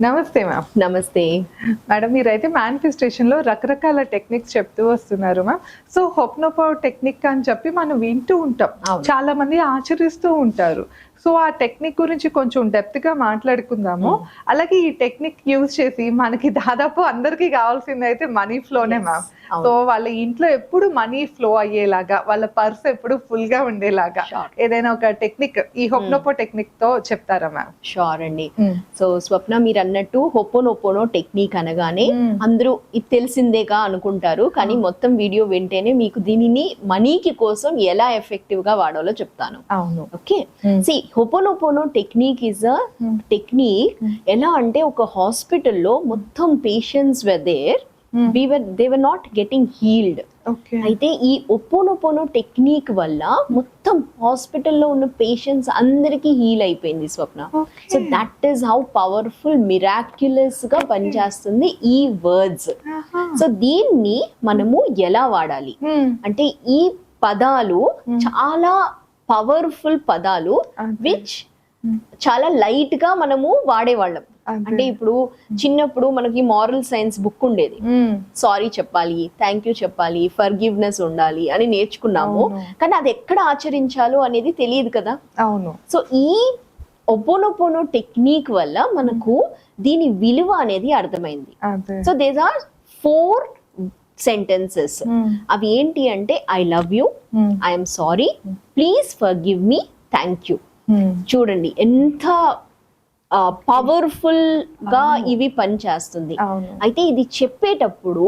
నమస్తే మ్యామ్. నమస్తే. మేడం మీరైతే మేనిఫెస్టేషన్‌లో రకరకాల టెక్నిక్స్ చెప్తూ వస్తున్నారు మ్యామ్. సో, హోప్నోపో టెక్నిక్ అని చెప్పి మనం వింటూ ఉంటాం. అవును. చాలా మంది ఆచరిస్తూ ఉంటారు. సో, ఆ టెక్నిక్ గురించి కొంచెం డెప్త్‌గా మాట్లాడుకుందాము. అలాగే ఈ టెక్నిక్ యూజ్ చేసి మనకి దాదాపు అందరికీ కావాల్సిందయితే మనీ ఫ్లోనే మ్యామ్. సో, వాళ్ళ ఇంట్లో ఎప్పుడు మనీ ఫ్లో అయ్యేలాగా, వాళ్ళ పర్స్ ఎప్పుడు ఫుల్‌గా ఉండేలాగా ఏదైనా ఒక టెక్నిక్ ఈ హోప్నోపో టెక్నిక్‌తో చెప్తారా మ్యామ్? షూర్ అండి. సో, స్వప్న మీరన్నట్టు హోపోనోపోనో టెక్నిక్ అనగానే అందరూ ఇది తెలిసిందేగా అనుకుంటారు. కానీ మొత్తం వీడియో వింటేనే మీకు దీనిని మనీకి కోసం ఎలా ఎఫెక్టివ్ గా వాడాలో చెప్తాను. అవును. ఓకే. సి ho'oponopono technique is a technique. ఎలా అంటే ఒక హాస్పిటల్లో మొత్తం patients whether they were not getting healed. అయితే ఈ ఒపోనోపోనో టెక్నిక్ వల్ల మొత్తం హాస్పిటల్లో ఉన్న పేషెంట్స్ అందరికీ హీల్ అయిపోయింది Swapna. So that is how powerful miraculous గా పనిచేస్తుంది ఈ వర్డ్స్. సో దీన్ని మనము ఎలా వాడాలి అంటే ఈ పదాలు చాలా పవర్ఫుల్ పదాలు విచ్ చాలా లైట్ గా మనము వాడేవాళ్ళం. అంటే ఇప్పుడు చిన్నప్పుడు మనకి మారల్ సైన్స్ బుక్ ఉండేది. సారీ చెప్పాలి, థ్యాంక్ యూ చెప్పాలి, ఫర్గివ్నెస్ ఉండాలి అని నేర్చుకున్నాము. కానీ అది ఎక్కడ ఆచరించాలో అనేది తెలియదు కదా. అవును. సో ఈ ఒపోనోపోనో టెక్నిక్ వల్ల మనకు దీని విలువ అనేది అర్థమైంది. So there are 4 sentences. అవి ఏంటి అంటే I love you, I'm sorry, please forgive me, thank you. చూడండి ఎంత పవర్ఫుల్ గా ఇవి పనిచేస్తుంది. అయితే ఇది చెప్పేటప్పుడు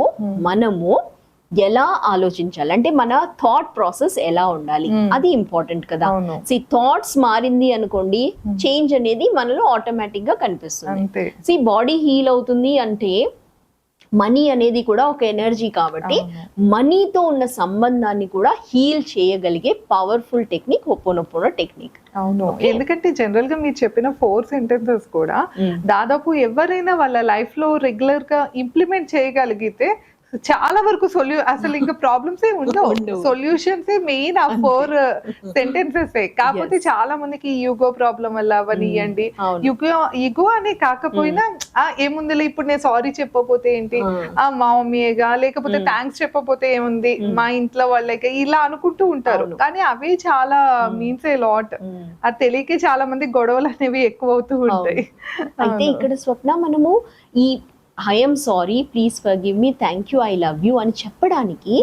మనము ఎలా ఆలోచించాలి అంటే మన థాట్ ప్రాసెస్ ఎలా ఉండాలి అది ఇంపార్టెంట్ కదా. సో థాట్స్ మారింది అనుకోండి, చేంజ్ అనేది మనలో ఆటోమేటిక్ గా కనిపిస్తుంది. సో బాడీ హీల్ అవుతుంది అంటే మనీ అనేది కూడా ఒక ఎనర్జీ కాబట్టి మనీతో ఉన్న సంబంధాన్ని కూడా హీల్ చేయగలిగే పవర్ఫుల్ టెక్నిక్ హోపోనోపోనో టెక్నిక్. అవును. ఎందుకంటే జనరల్ గా మీరు చెప్పిన 4 సెంటెన్సెస్ కూడా దాదాపు ఎవరైనా వాళ్ళ లైఫ్ లో రెగ్యులర్ గా ఇంప్లిమెంట్ చేయగలిగితే చాలా వరకు అసలు ఇంకా ప్రాబ్లమ్స్ ఏ ఉండవు. సొల్యూషన్స్ మెయిన్ ఆ 4 సెంటెన్సెస్. కాకపోతే చాలా మందికి యూగో ప్రాబ్లం వల్ల అవనియండి, యుగో అనే కాకపోయినా ఏముందిలే ఇప్పుడు నేను సారీ చెప్పకపోతే ఏంటి, మా మమ్మీగా లేకపోతే థ్యాంక్స్ చెప్పకపోతే ఏముంది, మా ఇంట్లో వాళ్ళకి ఇలా అనుకుంటూ ఉంటారు. కానీ అవే చాలా మీన్స్ ఏ లాట్. అది తెలియకే చాలా మంది గొడవలు అనేవి ఎక్కువ అవుతూ ఉంటాయి. అయితే ఇక్కడ స్వప్న మనము ఈ I'm sorry, please forgive me, thank you, I love you అని చెప్పడానికి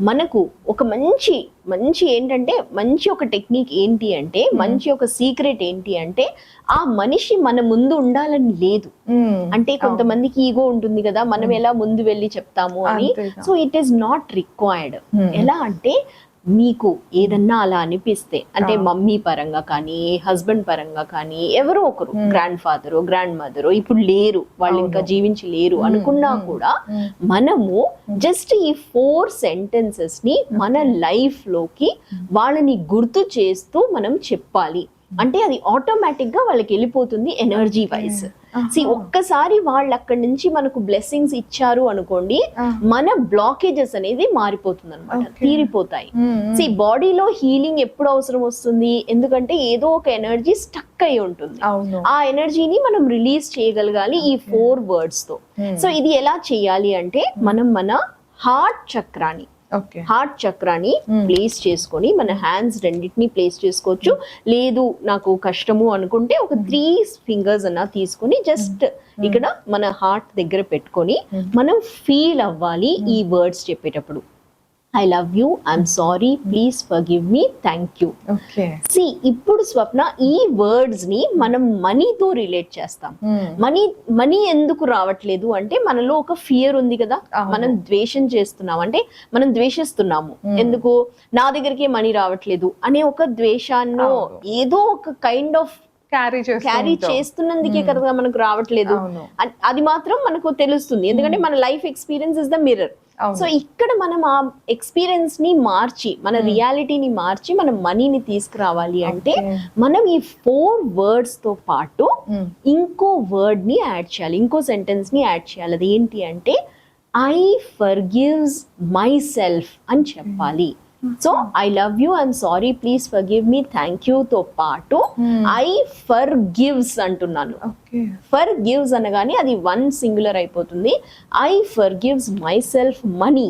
మనకు ఒక మంచి ఏంటంటే మంచి ఒక టెక్నిక్ ఏంటి అంటే మంచి ఒక సీక్రెట్ ఏంటి అంటే ఆ మనిషి మన ముందు ఉండాలని లేదు. అంటే కొంతమందికి ఈగో ఉంటుంది కదా, మనం ఎలా ముందు వెళ్ళి చెప్తాము అని. So it is not required. ఎలా అంటే మీకు ఏదన్నా అలా అనిపిస్తే అంటే మమ్మీ పరంగా కానీ హస్బెండ్ పరంగా కానీ ఎవరో ఒకరు గ్రాండ్ ఫాదరో గ్రాండ్ మదరో ఇప్పుడు లేరు, వాళ్ళు ఇంకా జీవించి లేరు అనుకున్నా కూడా మనము జస్ట్ ఈ 4 సెంటెన్సెస్ ని మన లైఫ్ లోకి వాళ్ళని గుర్తు చేస్తూ మనం చెప్పాలి. అంటే అది ఆటోమేటిక్ గా వాళ్ళకి వెళ్ళిపోతుంది ఎనర్జీ వైజ్. ఒక్కసారి వాళ్ళు అక్కడి నుంచి మనకు బ్లెస్సింగ్స్ ఇచ్చారు అనుకోండి, మన బ్లాకేజెస్ అనేది మారిపోతుంది అనమాట, తీరిపోతాయి. బాడీలో హీలింగ్ ఎప్పుడు అవసరం వస్తుంది, ఎందుకంటే ఏదో ఒక ఎనర్జీ స్టక్ అయి ఉంటుంది. ఆ ఎనర్జీని మనం రిలీజ్ చేయగలగాలి ఈ 4 వర్డ్స్ తో. సో ఇది ఎలా చేయాలి అంటే మనం మన హార్ట్ చక్రాన్ని ప్లేస్ చేసుకొని మన హ్యాండ్స్ రెండింటిని ప్లేస్ చేసుకోవచ్చు. లేదు నాకు కష్టము అనుకుంటే ఒక 3 ఫింగర్స్ అన్నా తీసుకొని జస్ట్ ఇక్కడ మన హార్ట్ దగ్గర పెట్టుకొని మనం ఫీల్ అవ్వాలి ఈ వర్డ్స్ చెప్పేటప్పుడు. I love you, I'm sorry, please forgive me, thank you. ఇప్పుడు స్వప్న ఈ వర్డ్స్ ని మనం మనీతో రిలేట్ చేస్తాం. మనీ ఎందుకు రావట్లేదు అంటే మనలో ఒక ఫియర్ ఉంది కదా, మనం ద్వేషం చేస్తున్నాం అంటే మనం ద్వేషిస్తున్నాము. ఎందుకు నా దగ్గరికి మనీ రావట్లేదు అనే ఒక ద్వేషాన్నో ఏదో ఒక కైండ్ ఆఫ్ క్యారీ చేస్తున్నందుకే కదా మనకు రావట్లేదు. అది మాత్రం మనకు తెలుస్తుంది, ఎందుకంటే మన life experience is the mirror. So ఇక్కడ మనం ఆ ఎక్స్పీరియన్స్ ని మార్చి మన రియాలిటీని మార్చి మనం మనీని తీసుకురావాలి అంటే మనం ఈ 4 వర్డ్స్ తో పాటు ఇంకో వర్డ్ ని యాడ్ చేయాలి, ఇంకో సెంటెన్స్ ని యాడ్ చేయాలి. అది ఏంటి అంటే ఐ ఫర్గివ్స్ మై సెల్ఫ్ అని చెప్పాలి. So I love you, I'm sorry, please forgive me, thank you తో పాటు ఐ ఫర్ గివ్స్ అంటున్నాను. ఓకే. ఫర్ గివ్స్ అనగానే అది వన్ సింగులర్ అయిపోతుంది. I for gives my self money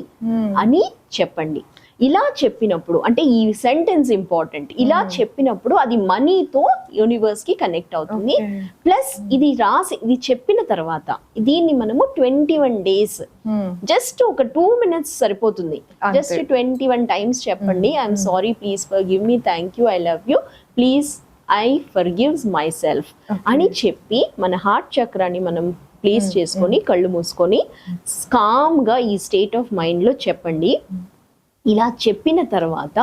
అని చెప్పండి. ఇలా చెప్పినప్పుడు అంటే ఈ సెంటెన్స్ ఇంపార్టెంట్. ఇలా చెప్పినప్పుడు అది మనీతో యూనివర్స్ కి కనెక్ట్ అవుతుంది. ప్లస్ ఇది ఇది చెప్పిన తర్వాత దీన్ని మనము 21 days జస్ట్ ఒక 2 minutes సరిపోతుంది. జస్ట్ 21 times చెప్పండి. I'm sorry, please forgive me, thank you, I love you, please I forgives my self అని చెప్పి మన హార్ట్ చక్రాన్ని మనం ప్లేస్ చేసుకొని కళ్ళు మూసుకొని కామ్ గా ఈ స్టేట్ ఆఫ్ మైండ్ లో చెప్పండి. ఇలా చెప్పిన తర్వాత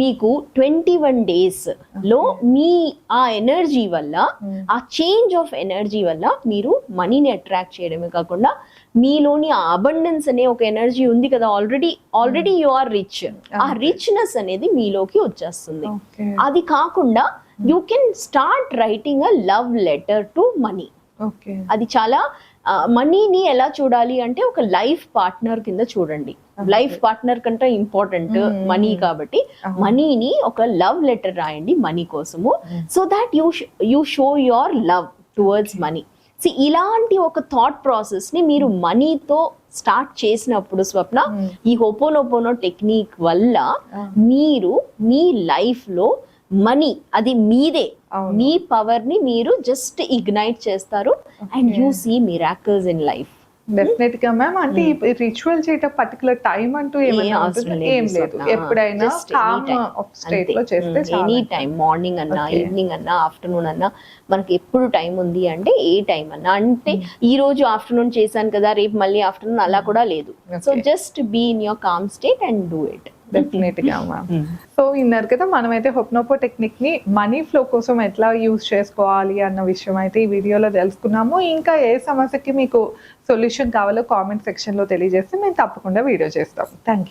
మీకు 21 days లో మీ ఆ ఎనర్జీ వల్ల, ఆ చేంజ్ ఆఫ్ ఎనర్జీ వల్ల మీరు మనీని అట్రాక్ట్ చేయడమే కాకుండా మీలోని ఆ అబండెన్స్ అనే ఒక ఎనర్జీ ఉంది కదా, ఆల్రెడీ యు ఆర్ రిచ్, ఆ రిచ్నెస్ అనేది మీలోకి వచ్చేస్తుంది. అది కాకుండా you can start writing a love letter to money. అది చాలా మనీని ఎలా చూడాలి అంటే ఒక లైఫ్ పార్ట్నర్ కింద చూడండి. లైఫ్ పార్ట్నర్ కంటే ఇంపార్టెంట్ మనీ కాబట్టి మనీని ఒక లవ్ లెటర్ రాయండి మనీ కోసము. So that you show your love towards money. ఇలాంటి ఒక థాట్ ప్రాసెస్ ని మీరు మనీతో స్టార్ట్ చేసినప్పుడు స్వప్న, ఈ హోపోనోపోనో టెక్నిక్ వల్ల మీరు మీ లైఫ్ లో మనీ అది మీదే, మీ పవర్ ని మీరు జస్ట్ ఇగ్నైట్ చేస్తారు and you see miracles in life. Definite గా మ్యామ్. అంటే ఈ రిచువల్ చేయటం పర్టికులర్ టైం అంటూ ఏం లేదు, ఎప్పుడైనా కామ్ స్టేట్ లో చేస్తే ఎనీ టైం, మార్నింగ్ అన్నా, ఈవినింగ్ అన్నా, ఆఫ్టర్నూన్ అన్నా, మనకి ఎప్పుడు టైం ఉంది అంటే ఏ టైం అన్నా. అంటే ఈ రోజు ఆఫ్టర్నూన్ చేశాను కదా రేపు మళ్ళీ ఆఫ్టర్నూన్ అలా కూడా లేదు. So just be in your calm state and do it. Definite గా మ్యామ్. సో విన్నారు కదా, మనమైతే హోపోనోపో టెక్నిక్ ని మనీ ఫ్లో కోసం ఎట్లా యూజ్ చేసుకోవాలి అన్న విషయం అయితే ఈ వీడియోలో తెలుసుకున్నాము. ఇంకా ఏ సమస్యకి మీకు సొల్యూషన్ కావాలో కామెంట్ సెక్షన్ లో తెలియజేస్తే మేము తప్పకుండా వీడియో చేస్తాం. Thank you.